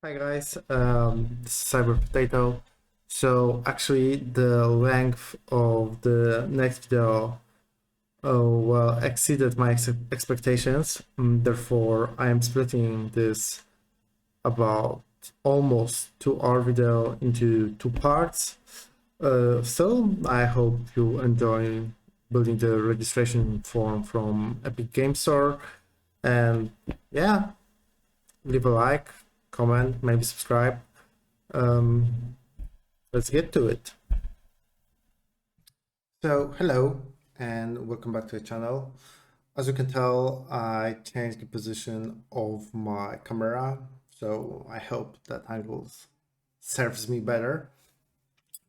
Hi guys, this is Cyber Potato. So actually the length of the next video exceeded my expectations. Therefore, I am splitting this about almost 2 hour video into 2 parts. So I hope you enjoy building the registration form from Epic Game Store. And yeah, leave a like, comment, maybe subscribe. Let's get to it. So hello and welcome back to the channel. As you can tell, I changed the position of my camera, so I hope that angle serves me better.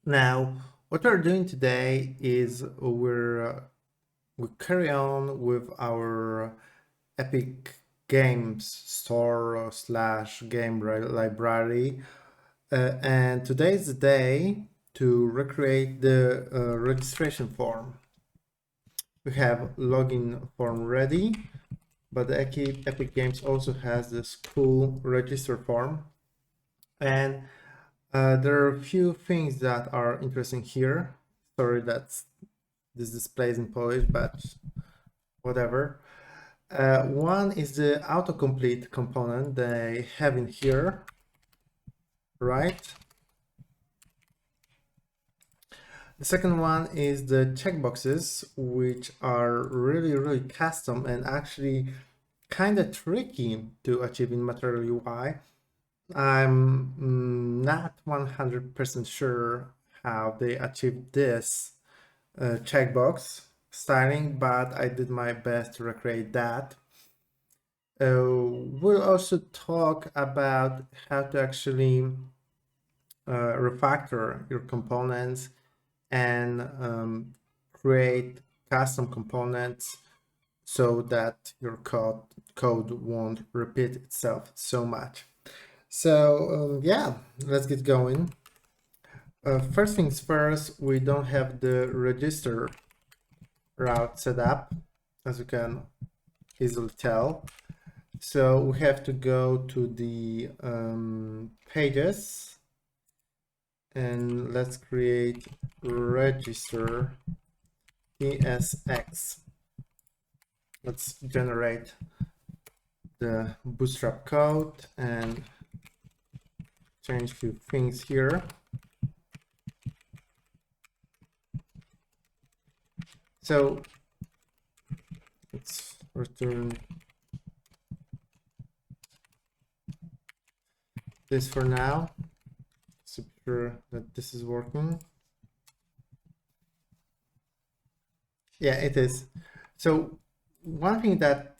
Now, what we're doing today is we carry on with our Epic Games Store / game library. And today is the day to recreate the registration form. We have login form ready, but the Epic Games also has this cool register form. And there are a few things that are interesting here. Sorry that this displays in Polish, but whatever. One is the autocomplete component they have in here, right? The second one is the checkboxes, which are really custom and actually kind of tricky to achieve in MaterialUI. I'm not 100% sure how they achieved this checkbox styling, but I did my best to recreate that. We'll also talk about how to actually refactor your components and create custom components so that your code won't repeat itself so much. So yeah, let's get going. First things first, we don't have the register route set up, as you can easily tell. So we have to go to the pages, and let's create register ESX. Let's generate the bootstrap code and change a few things here. So let's return this for now. So be sure that this is working. Yeah, it is. So one thing that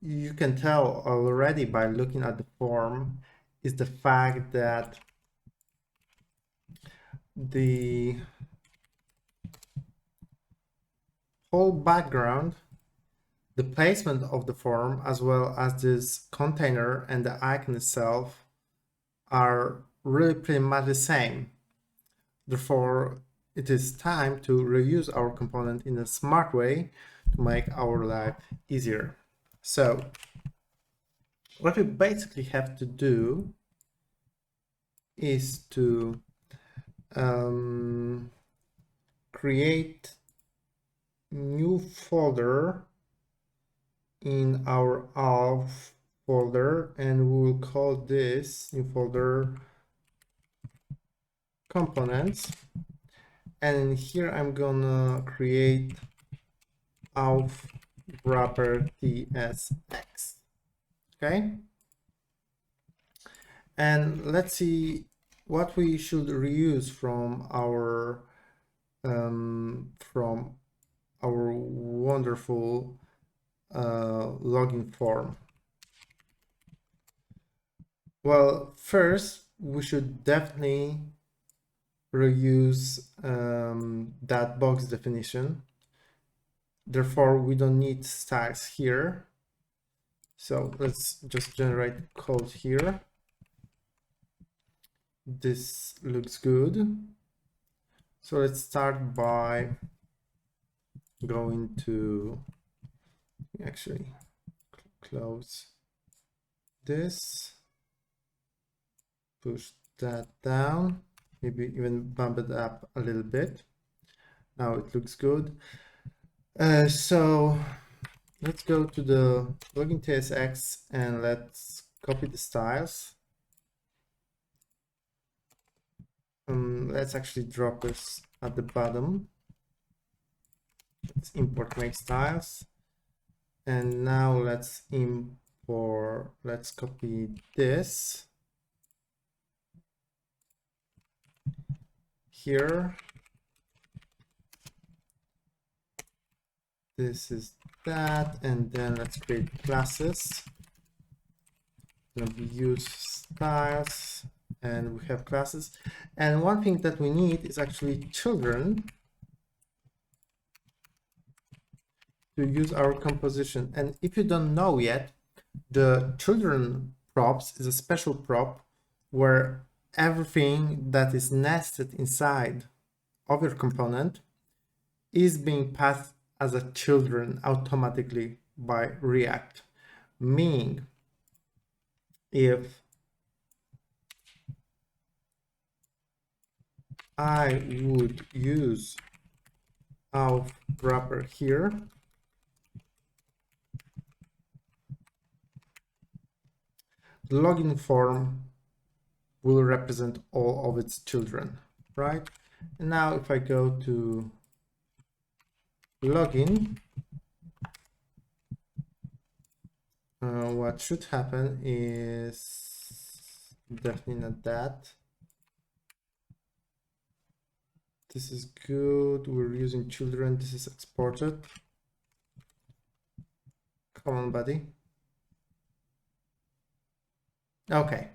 you can tell already by looking at the form is the fact that the whole background, the placement of the form, as well as this container and the icon itself are really pretty much the same. Therefore, it is time to reuse our component in a smart way to make our life easier. So what we basically have to do is to create new folder in our auth folder, and we will call this new folder components. And here I'm gonna create auth wrapper tsx. Okay, and let's see what we should reuse from our wonderful login form. Well, first we should definitely reuse that box definition. Therefore, we don't need styles here. So let's just generate code here. This looks good. So let's start by going to actually close this. push that down, maybe even bump it up a little bit. Now it looks good. So let's go to the login TSX and let's copy the styles. Let's actually drop this at the bottom. Let's import make styles. And now let's copy this here. This is that, and then let's create classes. We use styles, and we have classes. And one thing that we need is actually children to use our composition. And if you don't know yet, the children props is a special prop where everything that is nested inside of your component is being passed as a children automatically by React. Meaning, if I would use our wrapper here, the login form will represent all of its children, right? And now if I go to login, what should happen is definitely not that. This is good. We're using children. This is exported. Come on, buddy. Okay,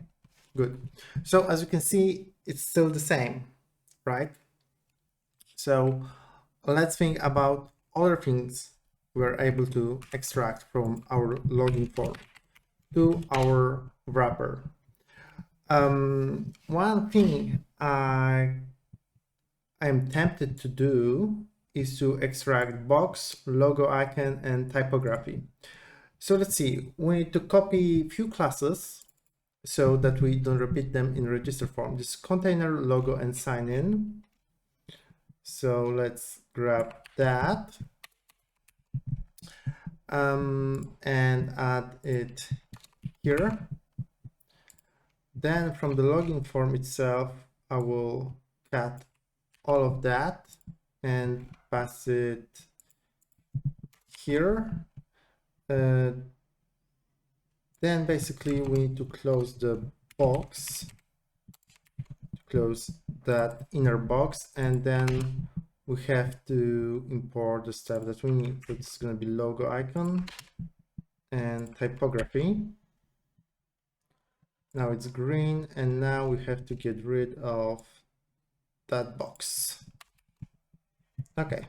good. So as you can see, it's still the same, right? So let's think about other things we're able to extract from our login form to our wrapper. One thing I'm tempted to do is to extract box, logo icon, and typography. So let's see, we need to copy a few classes so that we don't repeat them in register form. This container, logo, and sign in. So let's grab that and add it here. Then from the login form itself, I will cut all of that and pass it here. Then basically we need to close the box, close that inner box, and then we have to import the stuff that we need. So it's going to be logo icon and typography. Now it's green, and now we have to get rid of that box. Okay,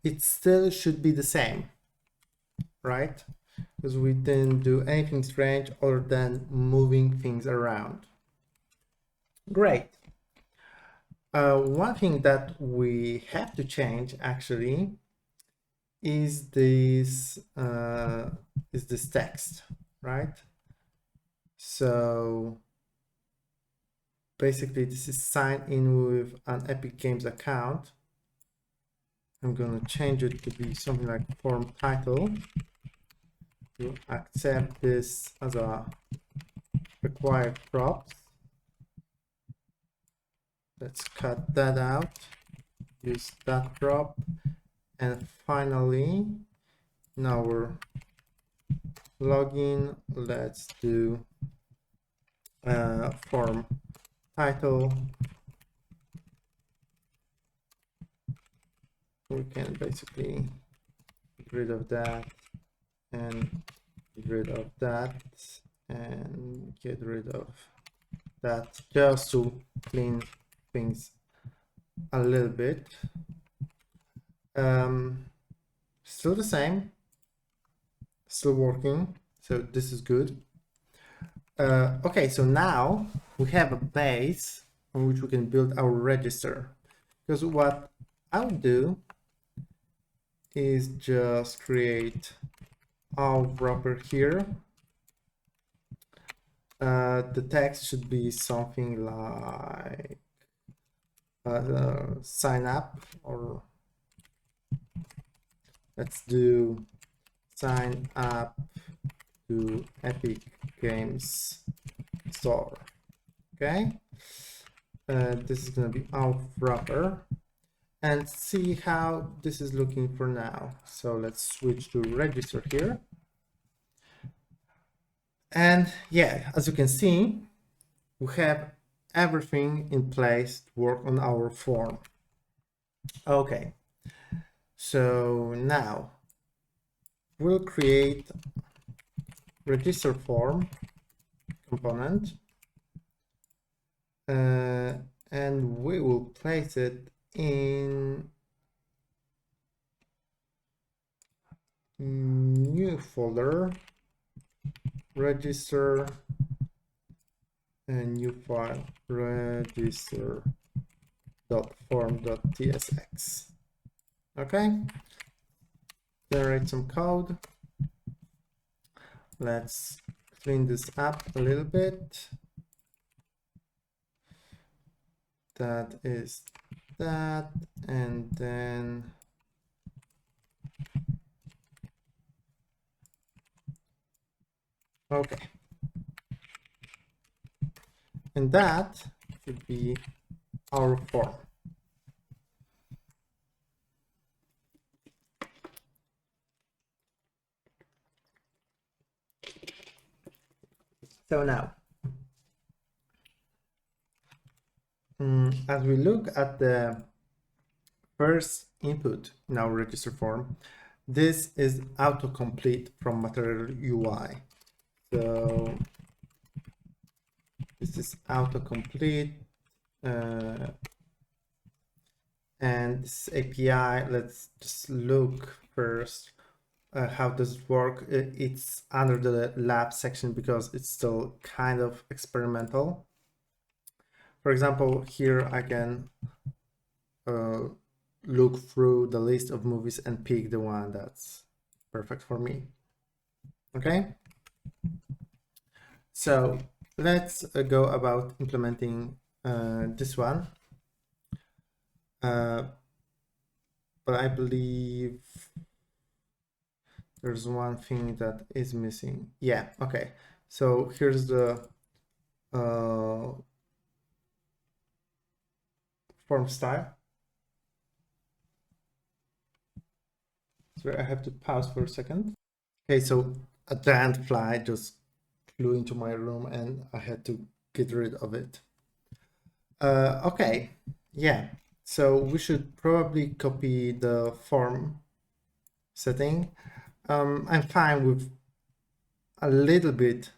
it still should be the same, right? Because we didn't do anything strange other than moving things around. Great. One thing that we have to change actually is this text, right? So basically this is signed in with an Epic Games account. I'm going to change it to be something like form title. To accept this as a required props. Let's cut that out, use that prop, and finally in our login, let's do form title. We can basically get rid of that and get rid of that and get rid of that, just to clean things a little bit. Still the same, still working, so this is good. Okay, so now we have a base on which we can build our register, because what I'll do is just create our wrapper here. The text should be something like sign up, or let's do sign up to Epic Games Store. Okay, this is going to be our wrapper, and see how this is looking for now. So let's switch to register here. And yeah, as you can see, we have everything in place to work on our form. Okay, so now we'll create register form component, and we will place it in new folder, register, and new file, register.form.tsx. Okay, generate some code. Let's clean this up a little bit. That is that, and then okay, and that should be our form. So now, as we look at the first input in our register form, this is autocomplete from MaterialUI. So this is autocomplete, and this API, let's just look first. How does it work? It's under the lab section because it's still kind of experimental. For example, here I can look through the list of movies and pick the one that's perfect for me. Okay, so let's go about implementing this one. But I believe there's one thing that is missing. Yeah, okay. So here's the form style. So I have to pause for a second. Okay, so a giant fly just flew into my room and I had to get rid of it. Okay, yeah. So we should probably copy the form setting. I'm fine with a little bit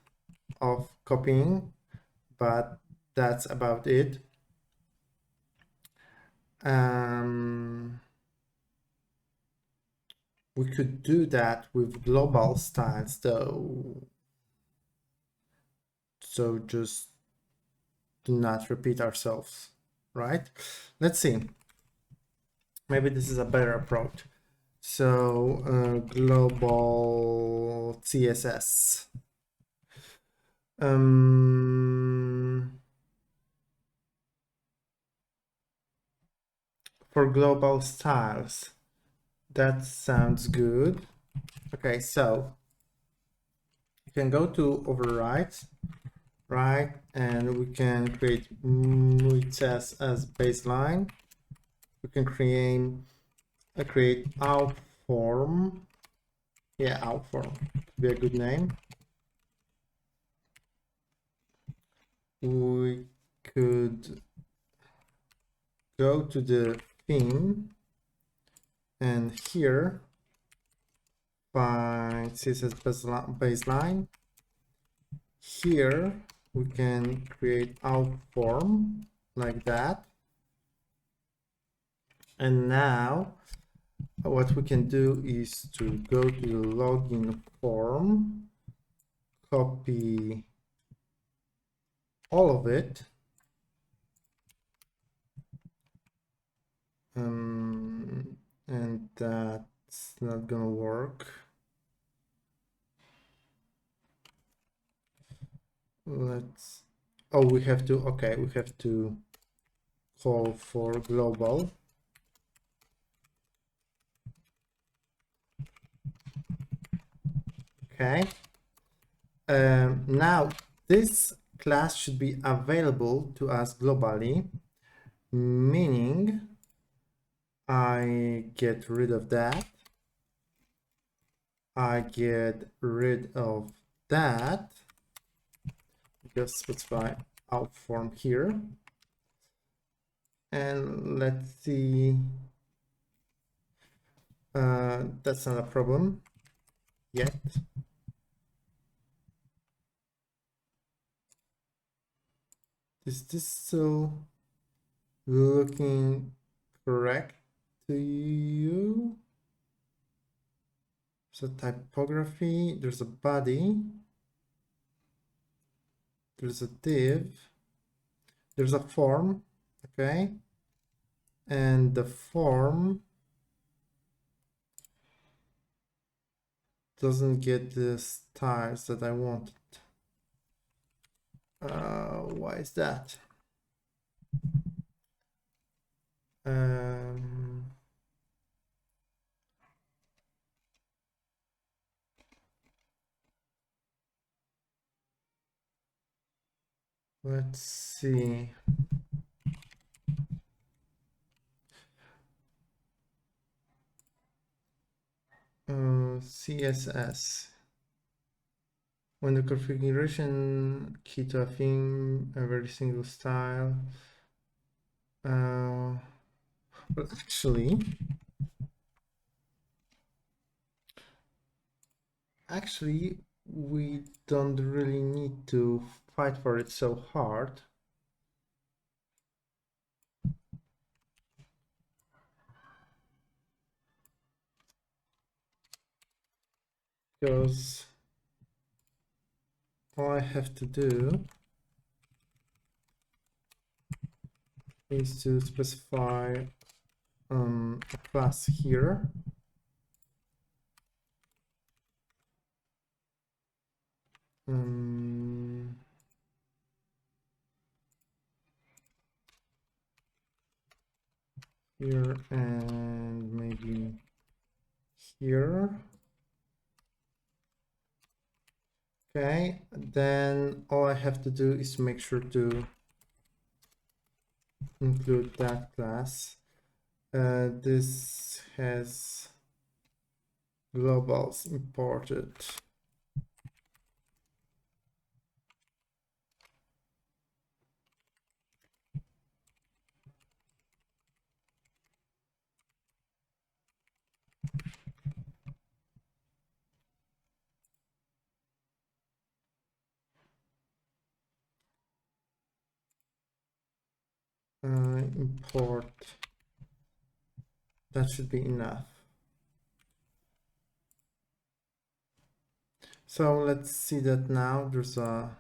of copying, but that's about it. We could do that with global styles though. So just do not repeat ourselves, right? Let's see. Maybe this is a better approach. So global CSS. For global styles, that sounds good. Okay, so you can go to override, right? And we can create MuiTest as baseline. We can create our form. Yeah, our form would be a good name. We could go to the theme and here find CSS baseline. Here we can create our form like that. And now what we can do is to go to the login form, copy all of it, and that's not gonna work. let's, oh, we have to, okay, we have to call for global. Okay. Now this class should be available to us globally, meaning I get rid of that. I get rid of that. Just specify out form here. And let's see. That's not a problem yet. Is this still looking correct to you? So typography, there's a body, there's a div, there's a form, okay? And the form doesn't get the styles that I wanted. Why is that? Let's see. CSS. When the configuration key to a theme, a very single style. Well, actually, we don't really need to fight for it so hard. Because all I have to do is to specify a class here. Here and maybe here. Okay, then all I have to do is make sure to include that class. This has globals imported. Import. That should be enough. So let's see that now. There's a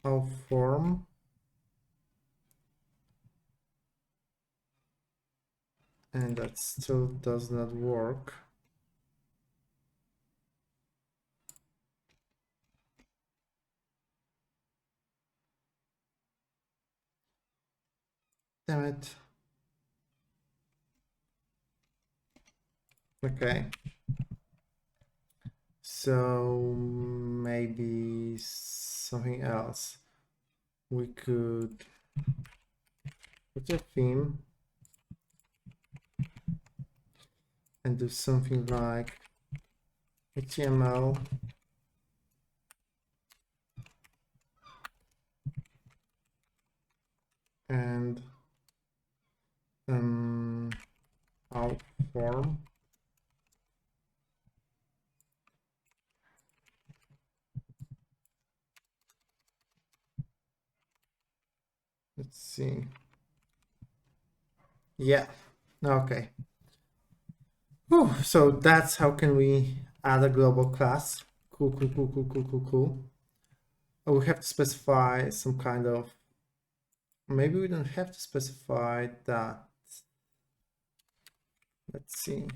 how form. And that still does not work. Damn it. Okay. So maybe something else. We could put a theme and do something like HTML and out form. Let's see. Yeah. Okay. Whew. So that's how can we add a global class. Cool. We have to specify some kind of, maybe we don't have to specify that. Let's see.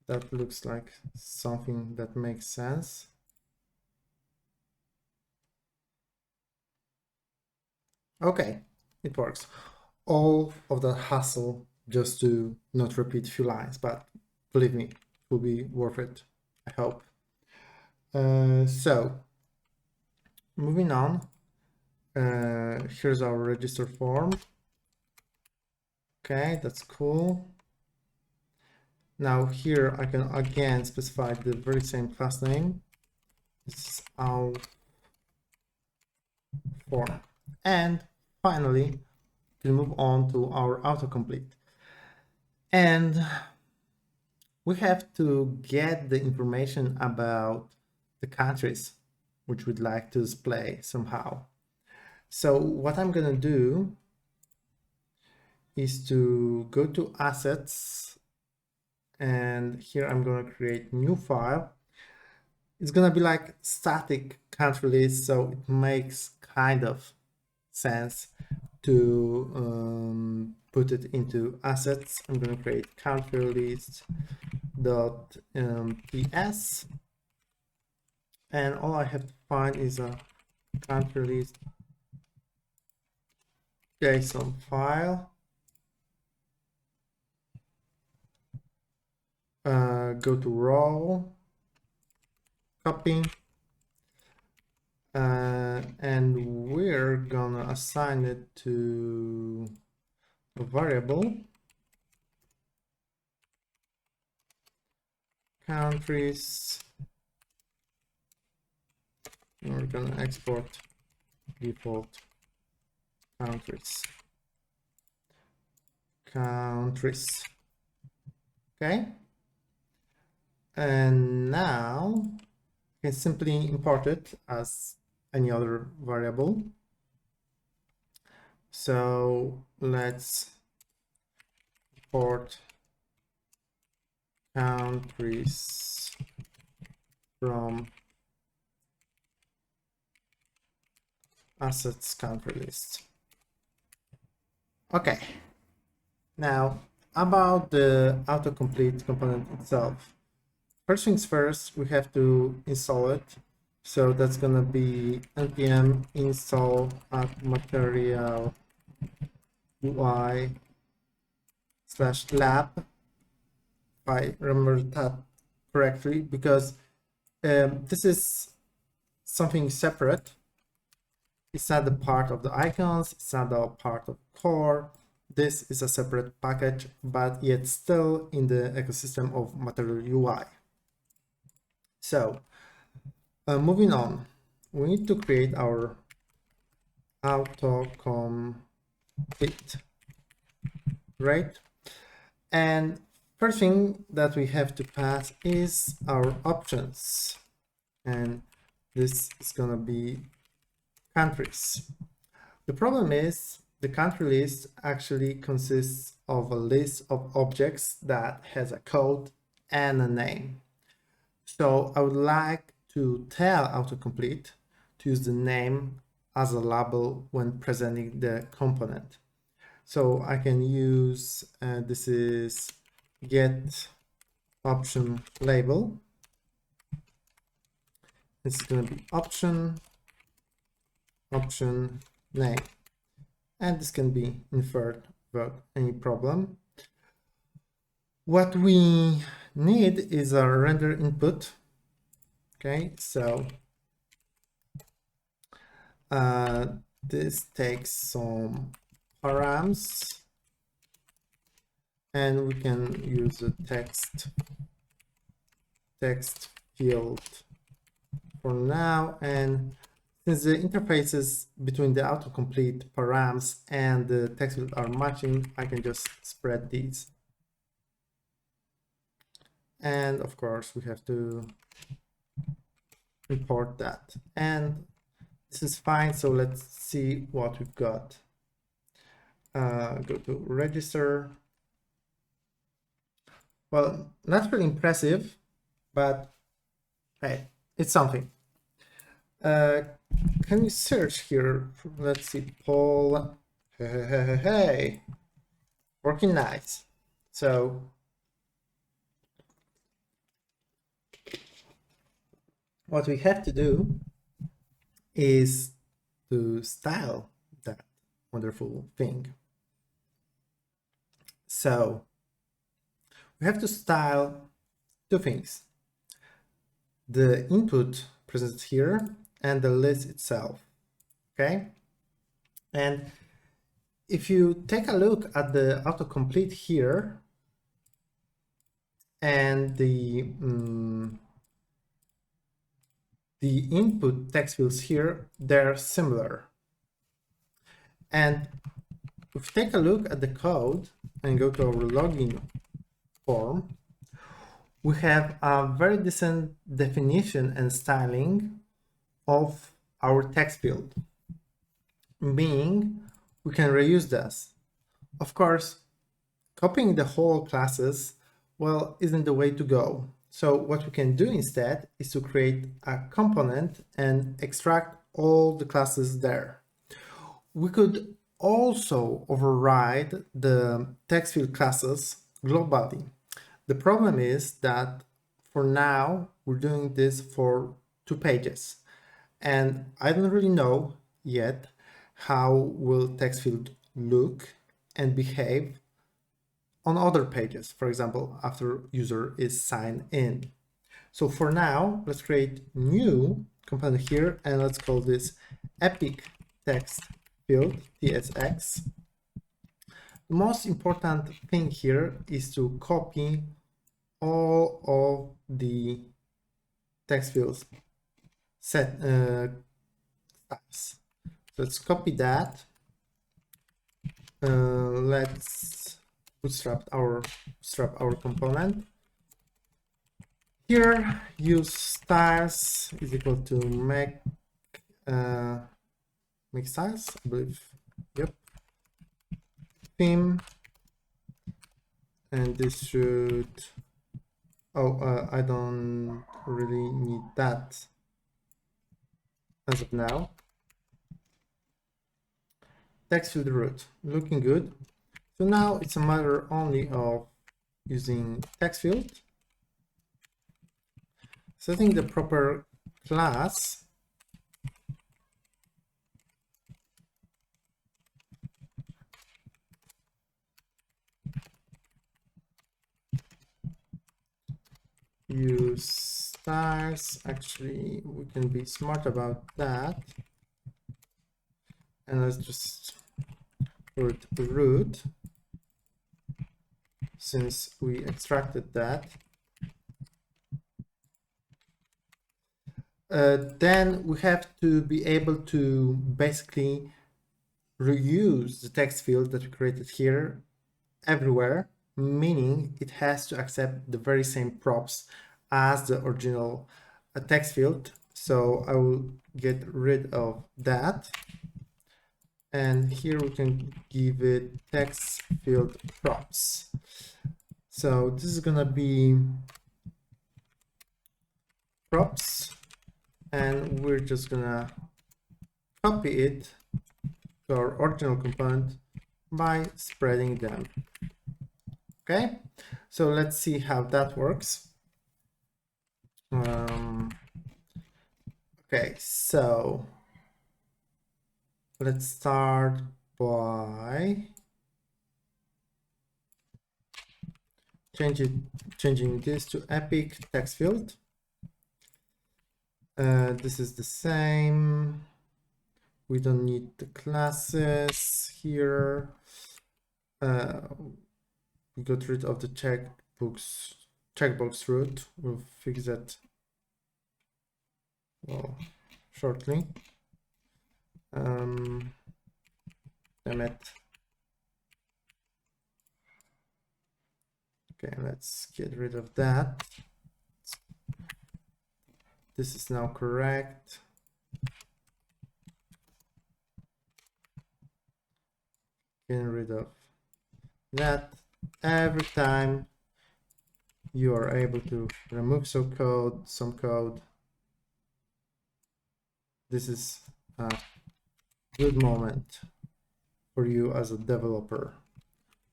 That looks like something that makes sense. Okay, it works. All of the hassle just to not repeat a few lines, but believe me, it will be worth it, I hope. So moving on, here's our register form. Okay, that's cool. Now here I can again specify the very same class name. This is our form. And finally, we move on to our autocomplete. And we have to get the information about the countries which we'd like to display somehow. So what I'm gonna do is to go to assets, and here I'm gonna create new file. It's gonna be like static country list, so it makes kind of sense to put it into assets. I'm gonna create country list dot ps, and all I have to find is a country list JSON file. Go to raw, copy, and we're gonna assign it to a variable, countries, and we're gonna export default countries. Okay, and now I can simply import it as any other variable. So let's import countries from assets country list. Okay, now about the autocomplete component itself. First things first, we have to install it. So that's gonna be npm install at MaterialUI /lab, if I remember that correctly, because this is something separate. It's not the part of the icons, it's not the part of core. This is a separate package, but yet still in the ecosystem of MaterialUI. So moving on, we need to create our autocomplete, right? And first thing that we have to pass is our options, and this is gonna be countries. The problem is the country list actually consists of a list of objects that has a code and a name. So I would like to tell autocomplete to use the name as a label when presenting the component. So I can use, this is get option label. This is going to be option name, and this can be inferred without any problem. What we need is a render input. Okay, so this takes some params, and we can use a text field for now. And since the interfaces between the autocomplete params and the text field are matching, I can just spread these. And of course, we have to import that. And this is fine. So let's see what we've got. Go to register. Well, not really impressive, but hey, it's something. Can we search here? Let's see, Paul. Hey, working nice. So what we have to do is to style that wonderful thing. So we have to style two things: the input present here and the list itself. Okay, and if you take a look at the autocomplete here and the input text fields here, they're similar. And if we take a look at the code and go to our login form, we have a very decent definition and styling of our text field, meaning we can reuse this. Of course, copying the whole classes, well, isn't the way to go. So what we can do instead is to create a component and extract all the classes there. We could also override the text field classes globally. The problem is that for now, we're doing this for 2 pages. And I don't really know yet how will text field look and behave on other pages, for example, after user is signed in. So for now, let's create new component here and let's call this epic text field TSX. The most important thing here is to copy all of the text fields set styles. So let's copy that. Let's bootstrap our component. Here, use styles is equal to make styles, I believe. Yep. Theme, and this should. I don't really need that as of now. Text field root, looking good. So now it's a matter only of using text field, setting the proper class, use stars. Actually, we can be smart about that. And let's just put root, since we extracted that. Then we have to be able to basically reuse the text field that we created here everywhere, meaning it has to accept the very same props as the original text field. So I will get rid of that. And here we can give it text field props. So this is gonna be props, and we're just gonna copy it to our original component by spreading them. Okay, so let's see how that works. Okay, so let's start by changing this to epic text field. This is the same. We don't need the classes here. We got rid of the checkbox root. We'll fix that shortly. Damn it. Okay, let's get rid of that. This is now correct. Getting rid of that. Every time you are able to remove some code, this is a good moment for you as a developer.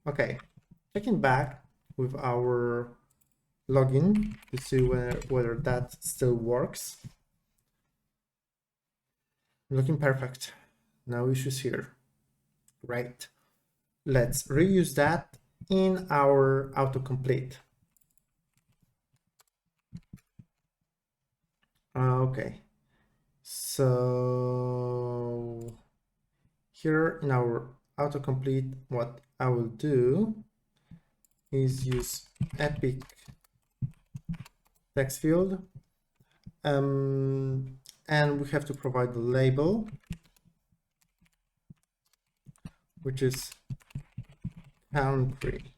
Okay, checking back with our login to see whether that still works. Looking perfect. No issues here. Great. Let's reuse that in our autocomplete. Okay. So here in our autocomplete, what I will do is use epic TextField, and we have to provide the label, which is country.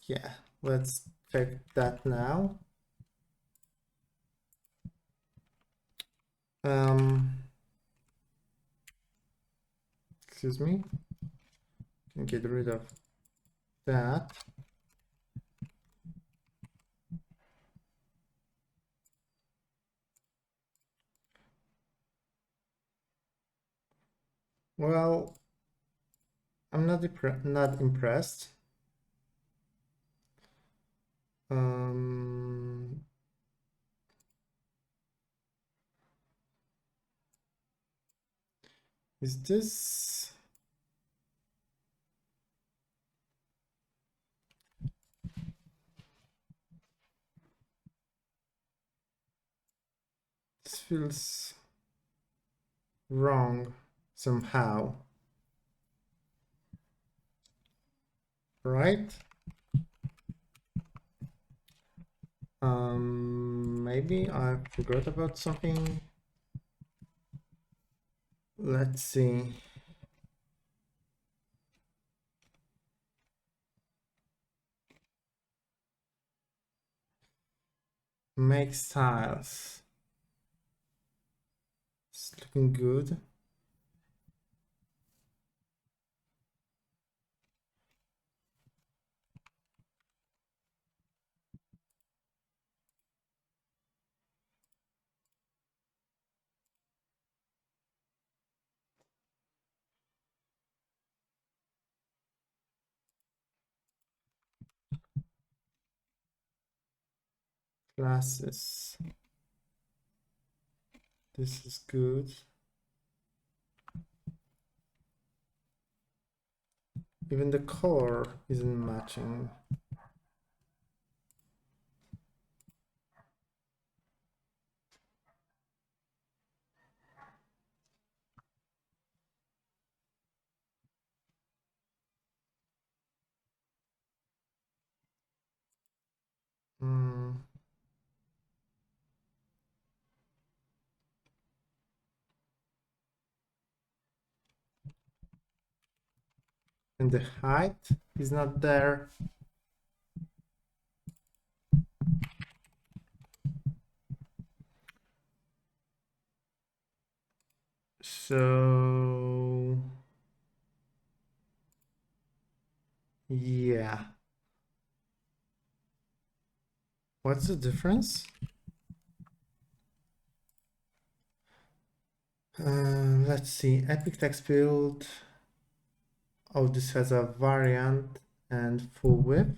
Yeah, let's check that now. Excuse me, can get rid of that. Well, I'm not impressed. Is this feels wrong somehow, right? Maybe I forgot about something. Let's see. Make styles. It's looking good. Classes. This is good. Even the color isn't matching. And the height is not there. So yeah, what's the difference? Let's see, epic text field. Oh, this has a variant and full width.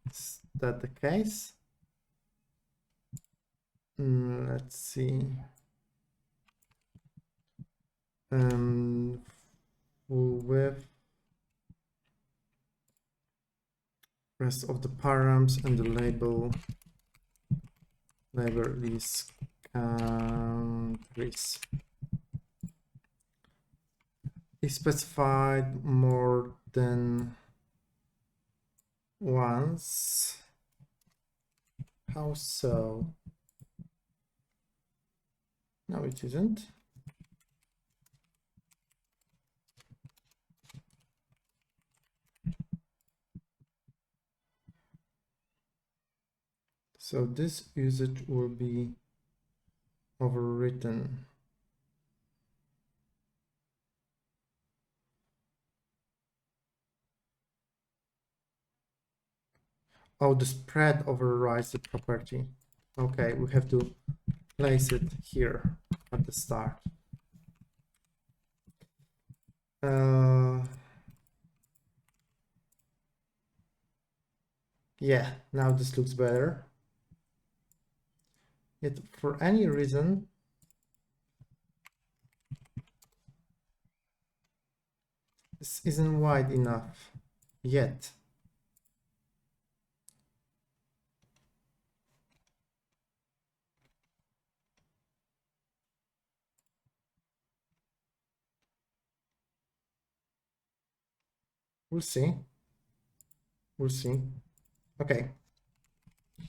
Is that the case? Let's see. Full width. Rest of the params and the label is countries. Is specified more than once. How so? No, it isn't. So this usage will be overwritten. Oh, the spread overrides the property. Okay, we have to place it here at the start. Yeah, now this looks better. Yet for any reason, This isn't wide enough yet. We'll see. We'll see. Okay,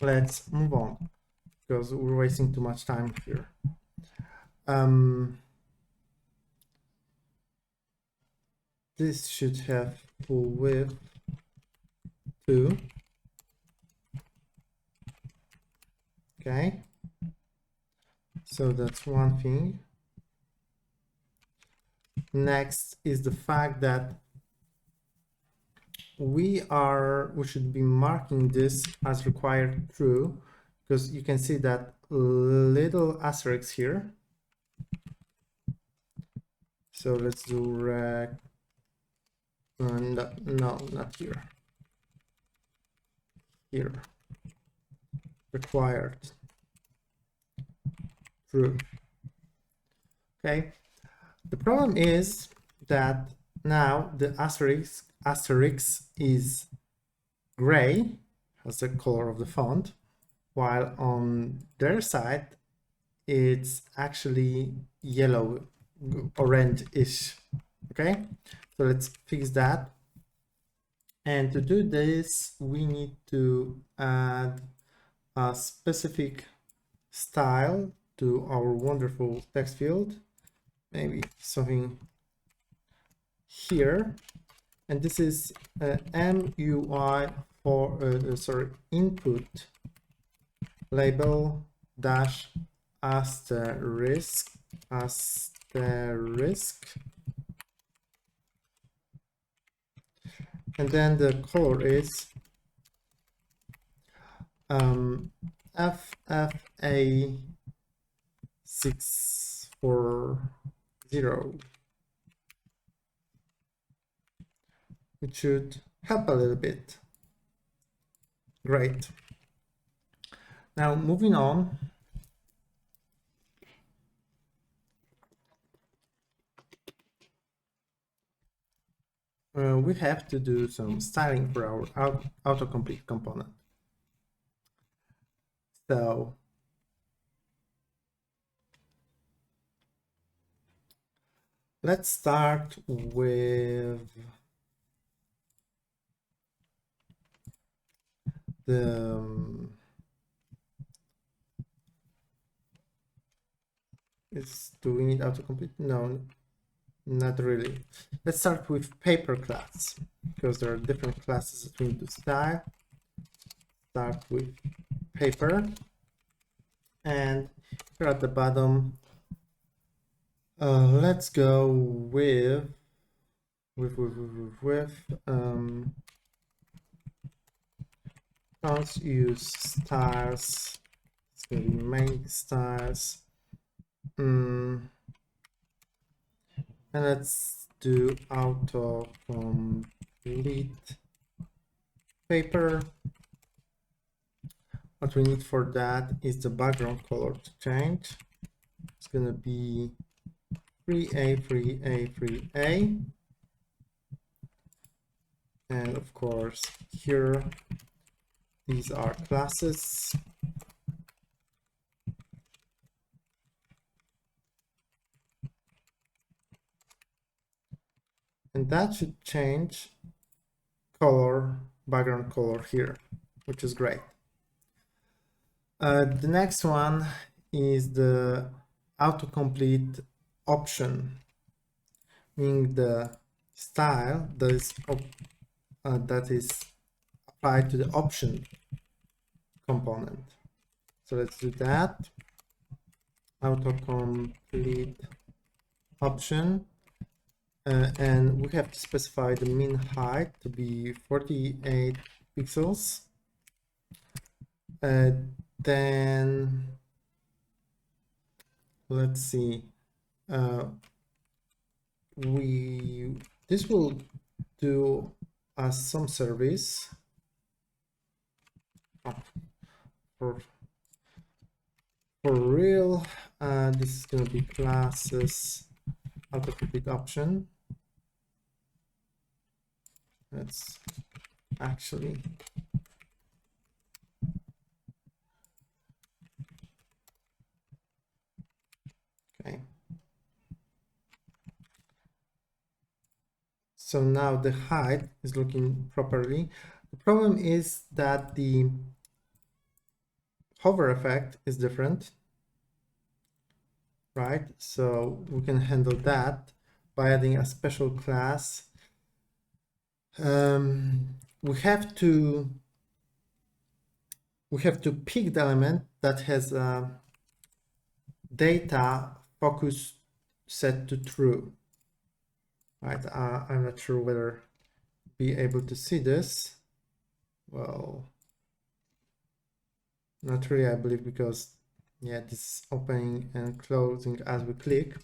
let's move on because we're wasting too much time here. This should have full width 2. Okay, so that's one thing. Next is the fact that we should be marking this as required true, because you can see that little asterisk here. So let's do no, not here. Here, required true. Okay, the problem is that now the asterisk is gray as the color of the font, while on their side it's actually yellow, orange-ish. Okay, so let's fix that. And to do this, we need to add a specific style to our wonderful text field, maybe something here. And this is MUI for input label dash asterisk. And then the color is FFA 640. It should help a little bit. Great. Now moving on. We have to do some styling for our autocomplete component. So let's start with do we need autocomplete? No, not really. Let's start with paper class, because there are different classes that we need to style. Start with paper, and here at the bottom, let's go with let's use stars. It's gonna be main stars. And let's do autocomplete paper. What we need for that is the background color to change. It's gonna be 3A. And of course here, these are classes. And that should change background color here, which is great. The next one is the autocomplete option, meaning the style that is applied to the option component. So let's do that. Autocomplete option. And we have to specify the min height to be 48 pixels. Then let's see. This will do us some service. For real, this is going to be classes autocomplete option. Let's actually okay. So now the height is looking properly. The problem is that the hover effect is different, right? So we can handle that by adding a special class. We have to pick the element that has a data focus set to true, right? I'm not sure whether be able to see this. Well, not really, I believe, because yeah, this is opening and closing as we click,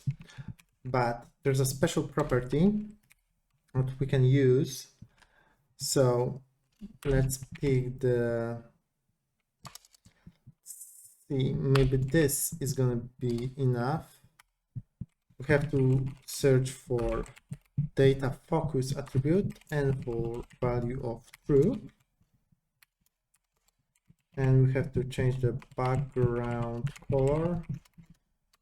but there's a special property that we can use. So let's pick the, see, maybe this is gonna be enough. We have to search for data focus attribute and for value of true. And we have to change the background color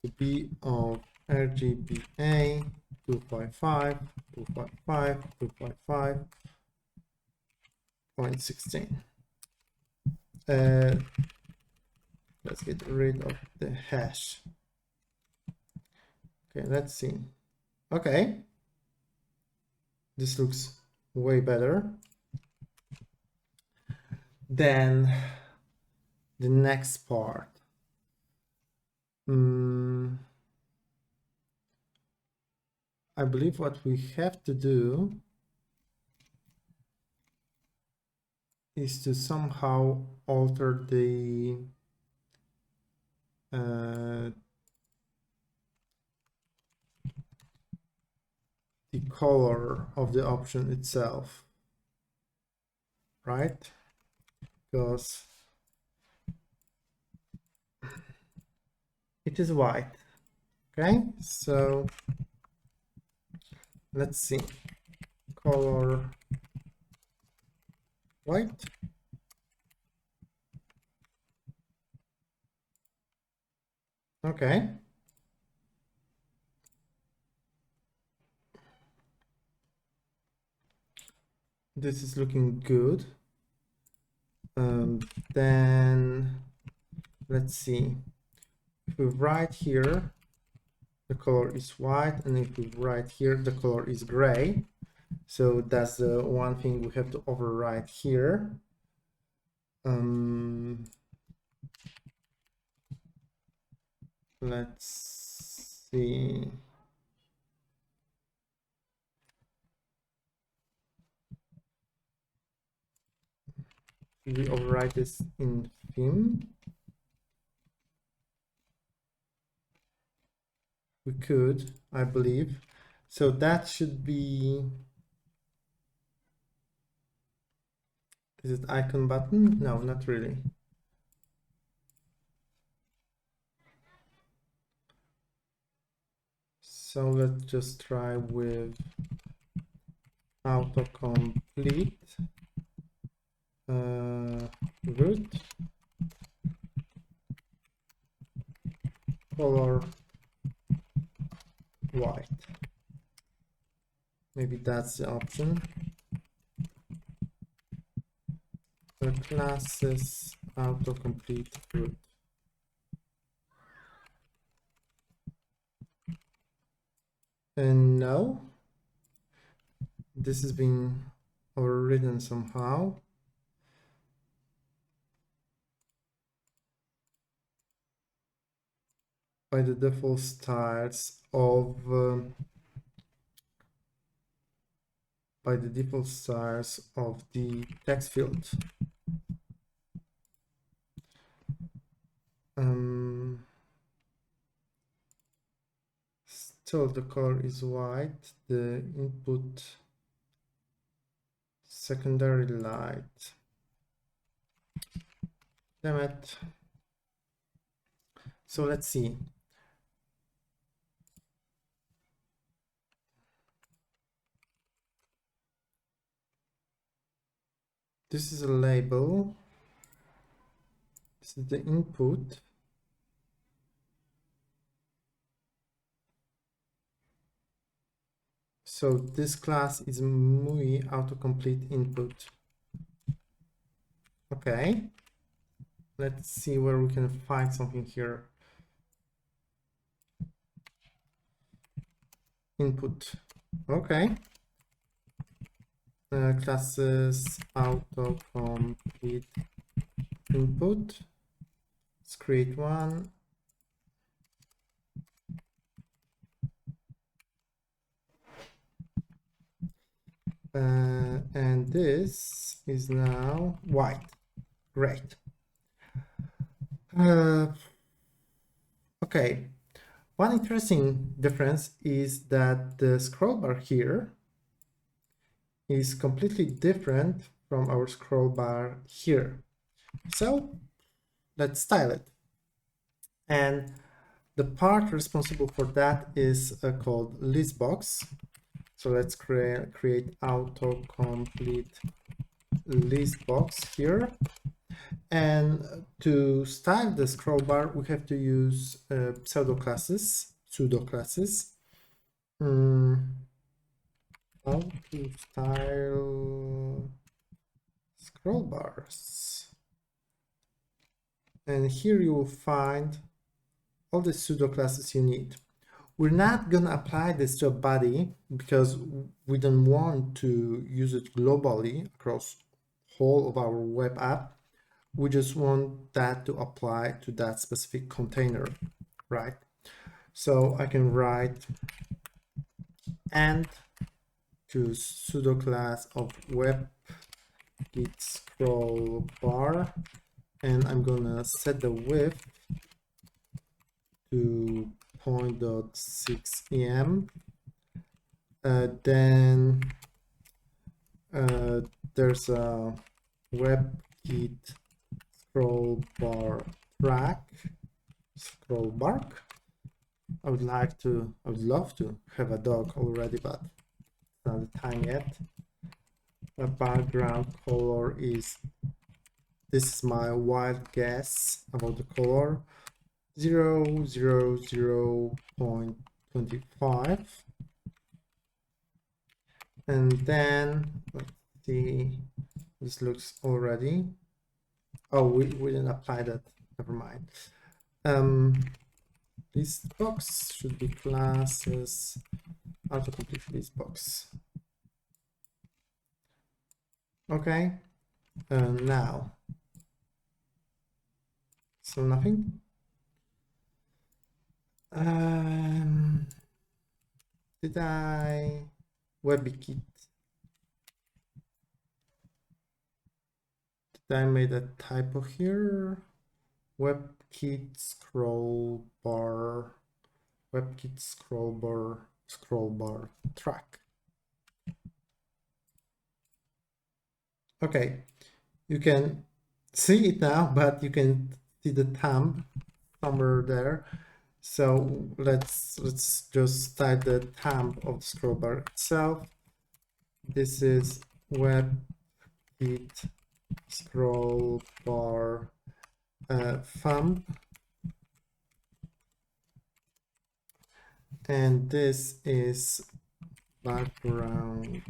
to be of RGBA 255, 255, 255.16. Let's get rid of the hash. Okay, let's see. Okay, this looks way better. Then the next part. I believe what we have to do is to somehow alter the color of the option itself, right? Because it is white. Okay, so let's see, color white. Okay. This is looking good. Then let's see, if we write here, the color is white, and if we write here, the color is gray. So that's the one thing we have to override here. Let's see. We overwrite this in theme. We could, I believe. So that should be, is it icon button? No, not really. So let's just try with autocomplete root color white. Maybe that's the option. The classes autocomplete root. And no, this is being overridden somehow. By the default styles of the text field. Still the color is white, the input secondary light. Damn it. So let's see. This is a label. This is the input. So this class is MUI autocomplete input. Okay. Let's see where we can find something here. Input. Okay. Classes autocomplete input. Let's create one. And this is now white. Great. Okay. One interesting difference is that the scroll bar here is completely different from our scroll bar here. So let's style it. And the part responsible for that is called listbox. So let's create autocomplete listbox here. And to style the scroll bar, we have to use pseudo classes. How to style scroll bars. And here you will find all the pseudo classes you need. We're not going to apply this to a body because we don't want to use it globally across whole of our web app. We just want that to apply to that specific container, right? So I can write and to pseudo class of WebKit scroll bar, and I'm gonna set the width to 0.6 em. Then there's a WebKit scroll bar track scroll bar. I would love to have a dog already, but not the time yet. The background color is, this is my wild guess about the color, 0.25. And then let's see, this looks already, oh, we didn't apply that, never mind. This box should be classes autocomplete this box. Okay, now, so nothing. Did I WebKit? Did I made a typo here? WebKit scroll bar track. Okay, you can see it now, but you can see the thumb somewhere there. So let's just type the thumb of the scroll bar itself. This is WebKit scroll bar thumb, and this is background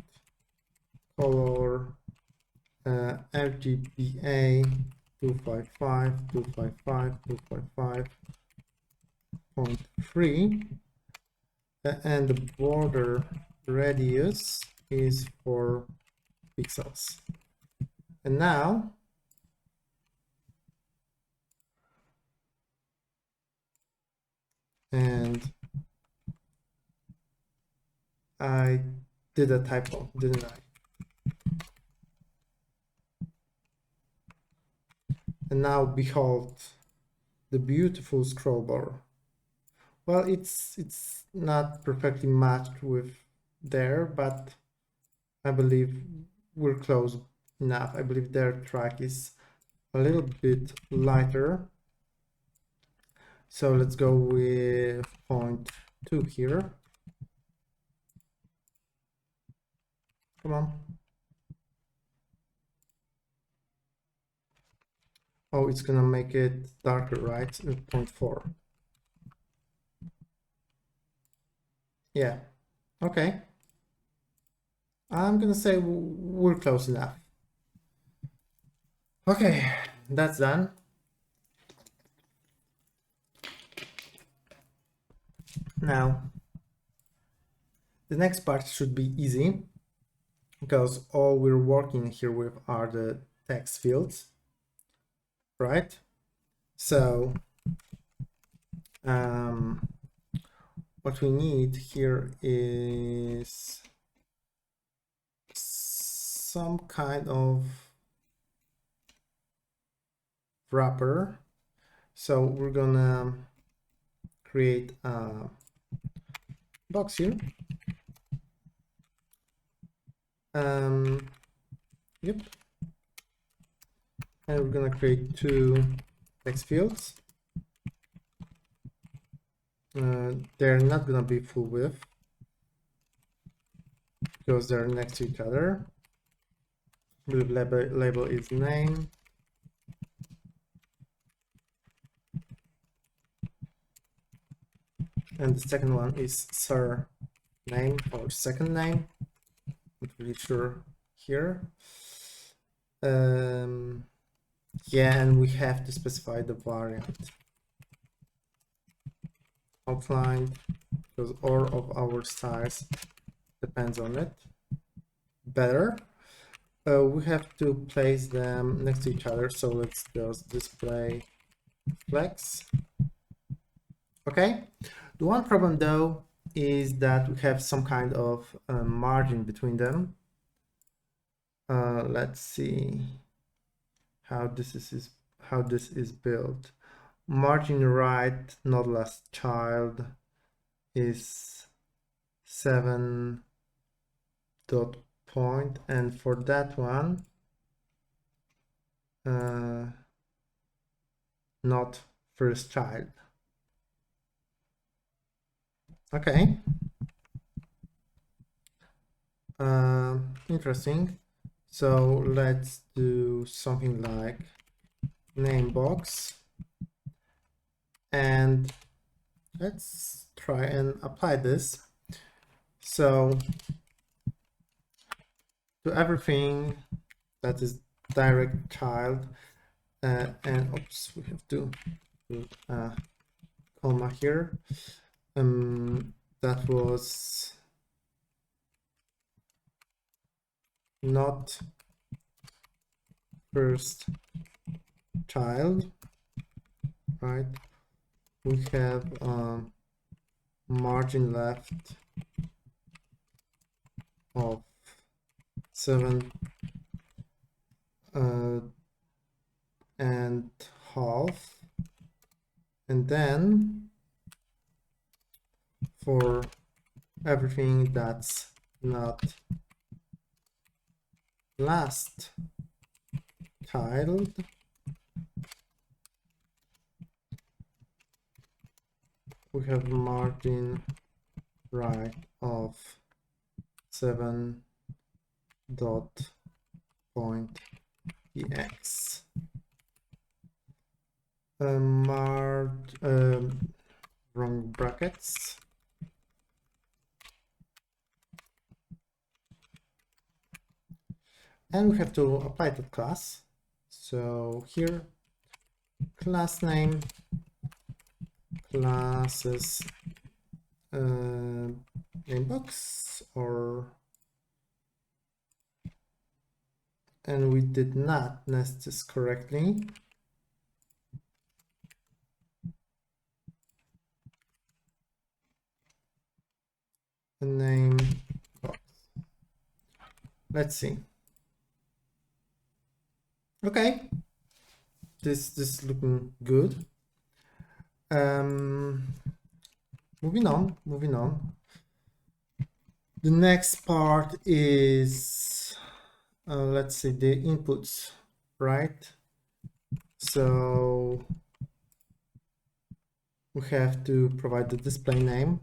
color RGBA 255.3, and the border radius is 4 pixels. And now I did a typo, didn't I? And now behold the beautiful scroll bar. Well, it's not perfectly matched with there, but I believe we're close enough. I believe their track is a little bit lighter. So let's go with 0.2 here. Come on. Oh, it's gonna make it darker, right? 0.4. Yeah. Okay. I'm gonna say we're close enough. Okay, that's done. Now, the next part should be easy because all we're working here with are the text fields, right? So what we need here is some kind of wrapper. So we're gonna create a box here. Yep. And we're gonna create two text fields. They're not gonna be full width because they're next to each other. The label is name. And the second one is surname or second name. Not really sure here. Yeah, and we have to specify the variant outlined because all of our styles depends on it. Better. We have to place them next to each other, so let's just display flex. Okay. The one problem though is that we have some kind of margin between them. Let's see how this is built. Margin right, not last child, is 7 dot point, and for that one, not first child. Okay. Interesting. So let's do something like name box, and let's try and apply this. So to everything that is direct child, and oops, we have to put a comma here. That was not first child, right? We have margin left of 7 and half, and then for everything that's not last child, we have margin right of 7 dot point ex. Wrong brackets. And we have to apply the class. So here, class name, classes, namebox, and we did not nest this correctly. The name box. Let's see. Okay, this is looking good. Moving on. The next part is let's see, the inputs, right? So we have to provide the display name.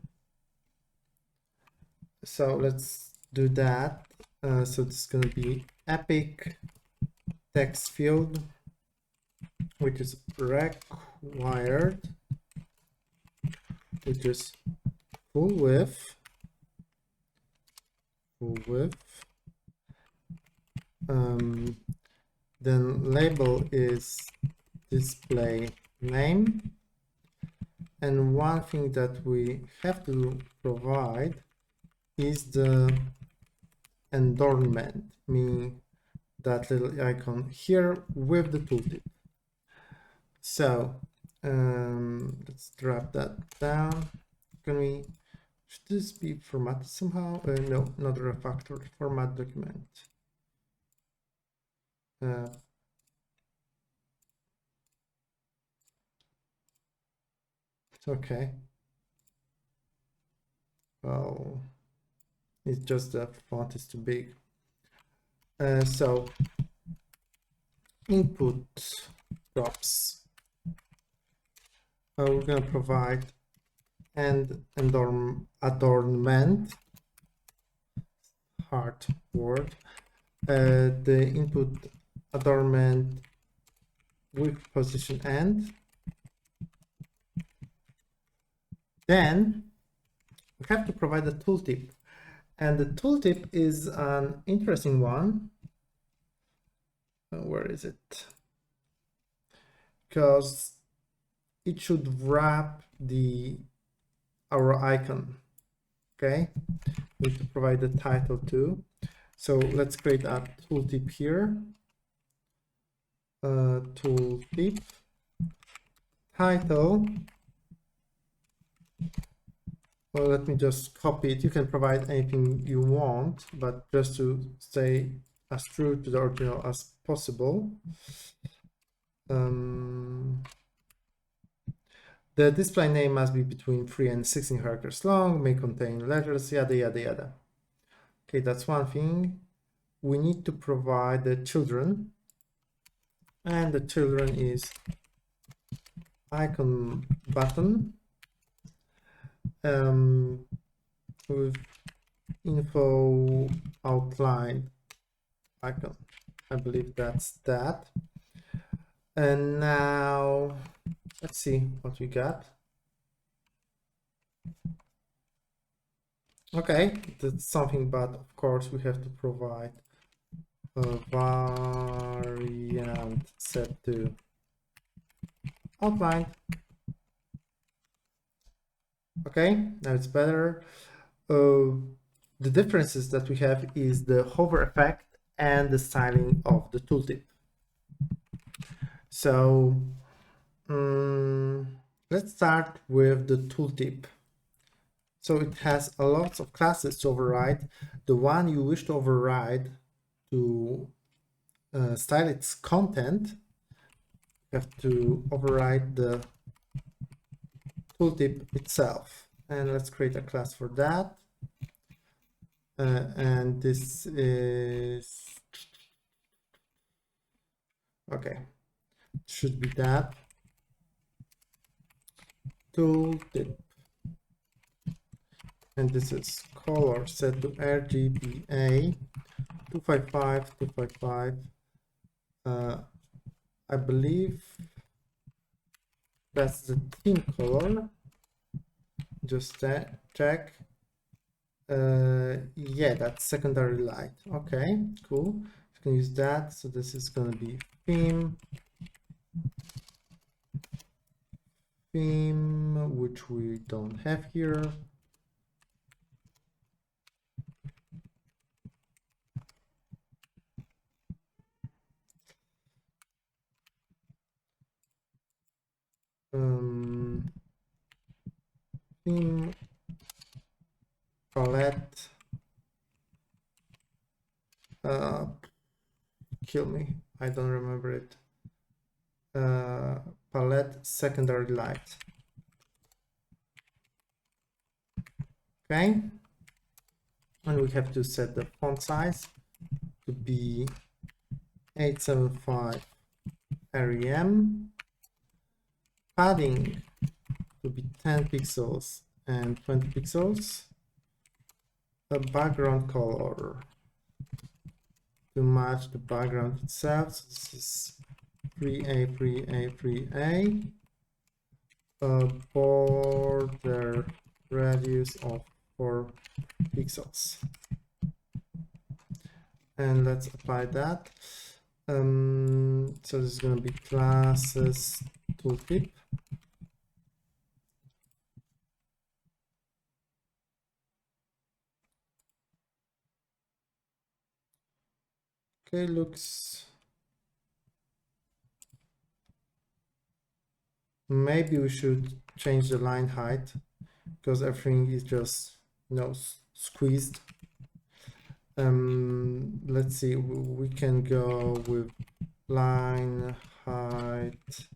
So let's do that. So it's going to be epic TextField which is required, which is full width, then label is display name, and one thing that we have to provide is the adornment, meaning that little icon here with the tooltip. So let's drop that down. Should this be formatted somehow? No, not refactored, format document. Okay. Well, it's just the font is too big. So input props. We're going to provide and adornment, hard word, the input adornment with position end. Then we have to provide a tooltip, and the tooltip is an interesting one. Where is it? Because it should wrap our icon. Okay, we need to provide the title too. So let's create a tooltip here. Tooltip title. Well, let me just copy it. You can provide anything you want, but just to stay as true to the original as possible. The display name must be between 3 and 16 characters long, may contain letters, yada, yada, yada. Okay, that's one thing. We need to provide the children, and the children is icon button with info outline icon. I believe that's that. And now let's see what we got. Okay, that's something, but of course we have to provide a variant set to outline. Okay, now it's better. The differences that we have is the hover effect and the styling of the tooltip. So let's start with the tooltip. So it has a lot of classes to override. The one you wish to override to style its content, you have to override the tooltip itself. And let's create a class for that. And this is okay. Should be that tooltip. And this is color set to RGBA 255. I believe that's the theme color. Just check. Yeah, that's secondary light. Okay, cool. You can use that. So this is going to be theme, which we don't have here. Theme palette. Kill me. I don't remember it. Palette secondary light. Okay. And we have to set the font size to be 875 rem. Padding to be 10 pixels and 20 pixels. A background color to match the background itself. So this is free a border radius of 4 pixels, and let's apply that. So this is going to be classes tooltip. Okay, looks, maybe we should change the line height because everything is just, you know, squeezed. Let's see, we can go with line height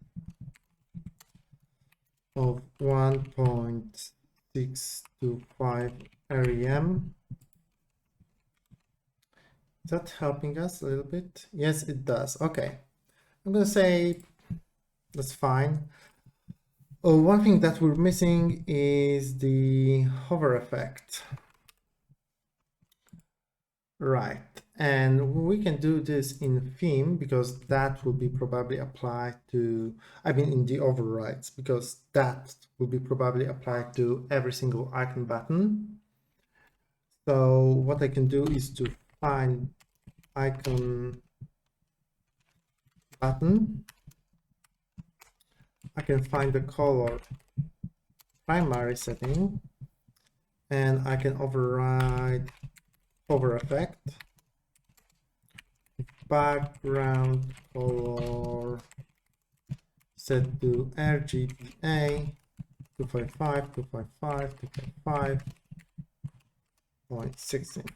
of 1.625 rem. Is that helping us a little bit? Yes, it does. Okay, I'm gonna say that's fine. Oh, one thing that we're missing is the hover effect. Right, and we can do this in theme because that will be probably applied to, I mean in the overrides, because that will be probably applied to every single icon button. So what I can do is to find icon button. I can find the color primary setting, and I can override hover effect, background color set to RGBA 255, 255, 255.16.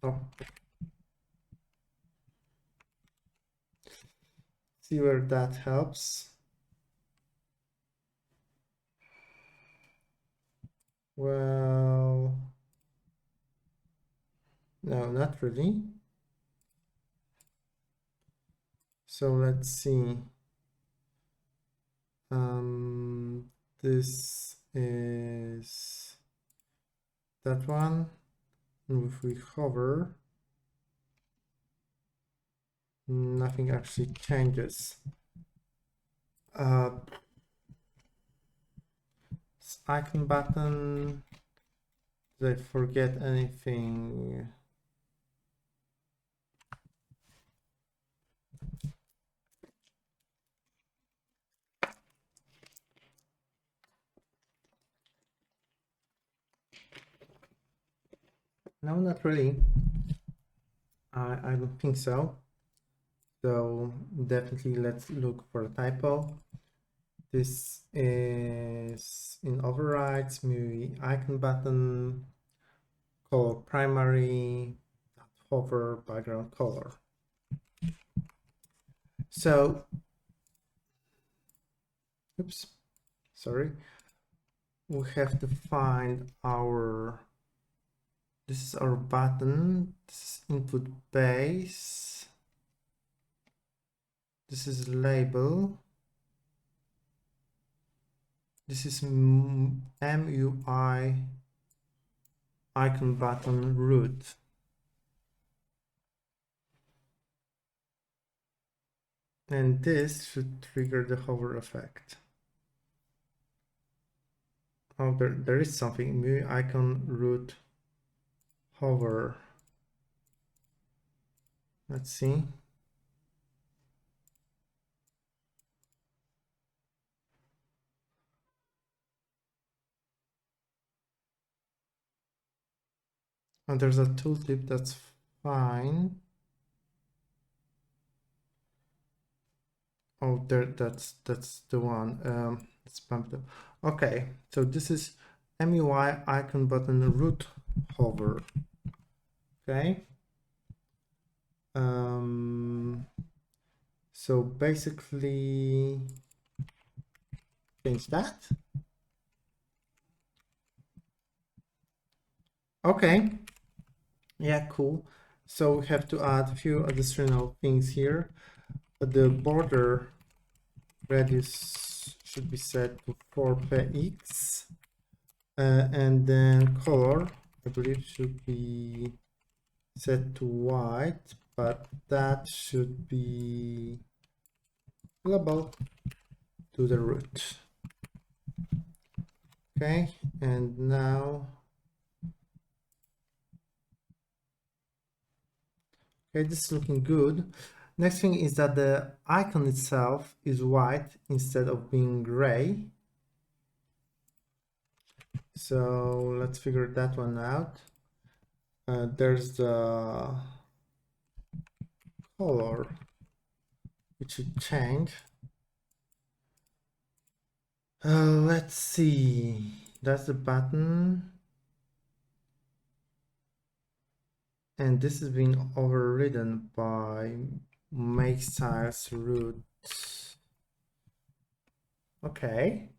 Oh, see where that helps. Well, no, not really. So let's see. This is that one. And if we hover, nothing actually changes. This icon button, did I forget anything? No, not really. I don't think so. So definitely let's look for a typo. This is in overrides, maybe icon button, color primary, hover, background color. So, oops, sorry. We have to find our, this is our button, this is input base, this is label, this is MUI icon button root. And this should trigger the hover effect. Oh, there is something, MUI icon root hover. Let's see. And there's a tooltip, that's fine. Oh, that's the one. Let's bump them. Okay, so this is MUI icon button root hover. Okay. So basically change that. Okay. Yeah, cool. So we have to add a few additional things here. The border radius should be set to 4px, and then color, I believe, should be set to white, but that should be global to the root. Okay, and now, okay, this is looking good. Next thing is that the icon itself is white instead of being gray. So let's figure that one out. There's the color, which should change. Let's see. That's the button. And this is being overridden by make styles root. Okay.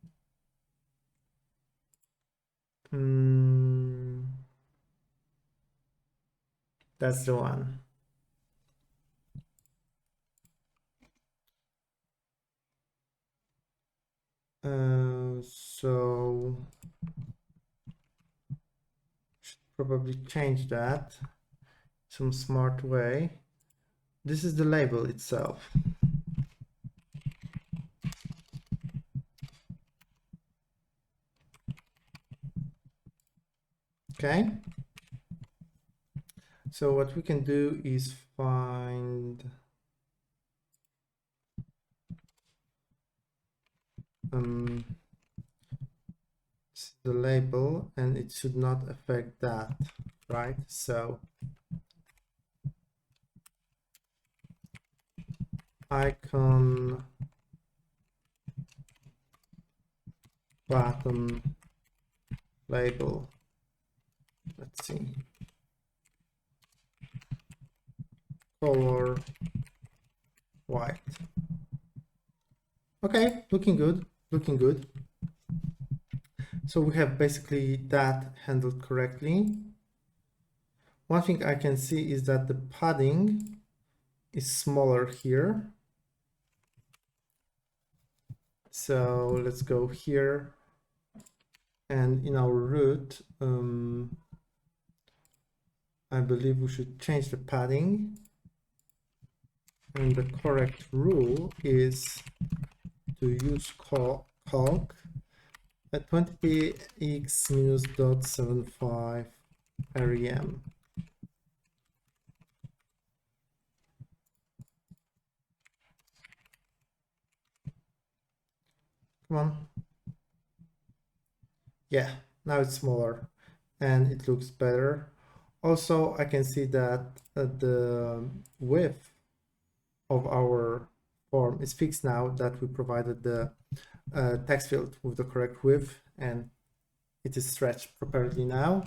That's the one. So should probably change that some smart way. This is the label itself. Okay. So what we can do is find the label, and it should not affect that, right? So icon button label, let's see, color white. Okay, looking good, looking good. So we have basically that handled correctly. One thing I can see is that the padding is smaller here. So let's go here, and in our root, I believe we should change the padding, and the correct rule is to use calc at 20x minus 0.75 rem. Come on. Yeah, now it's smaller and it looks better. Also, I can see that the width of our form is fixed now that we provided the text field with the correct width, and it is stretched properly now.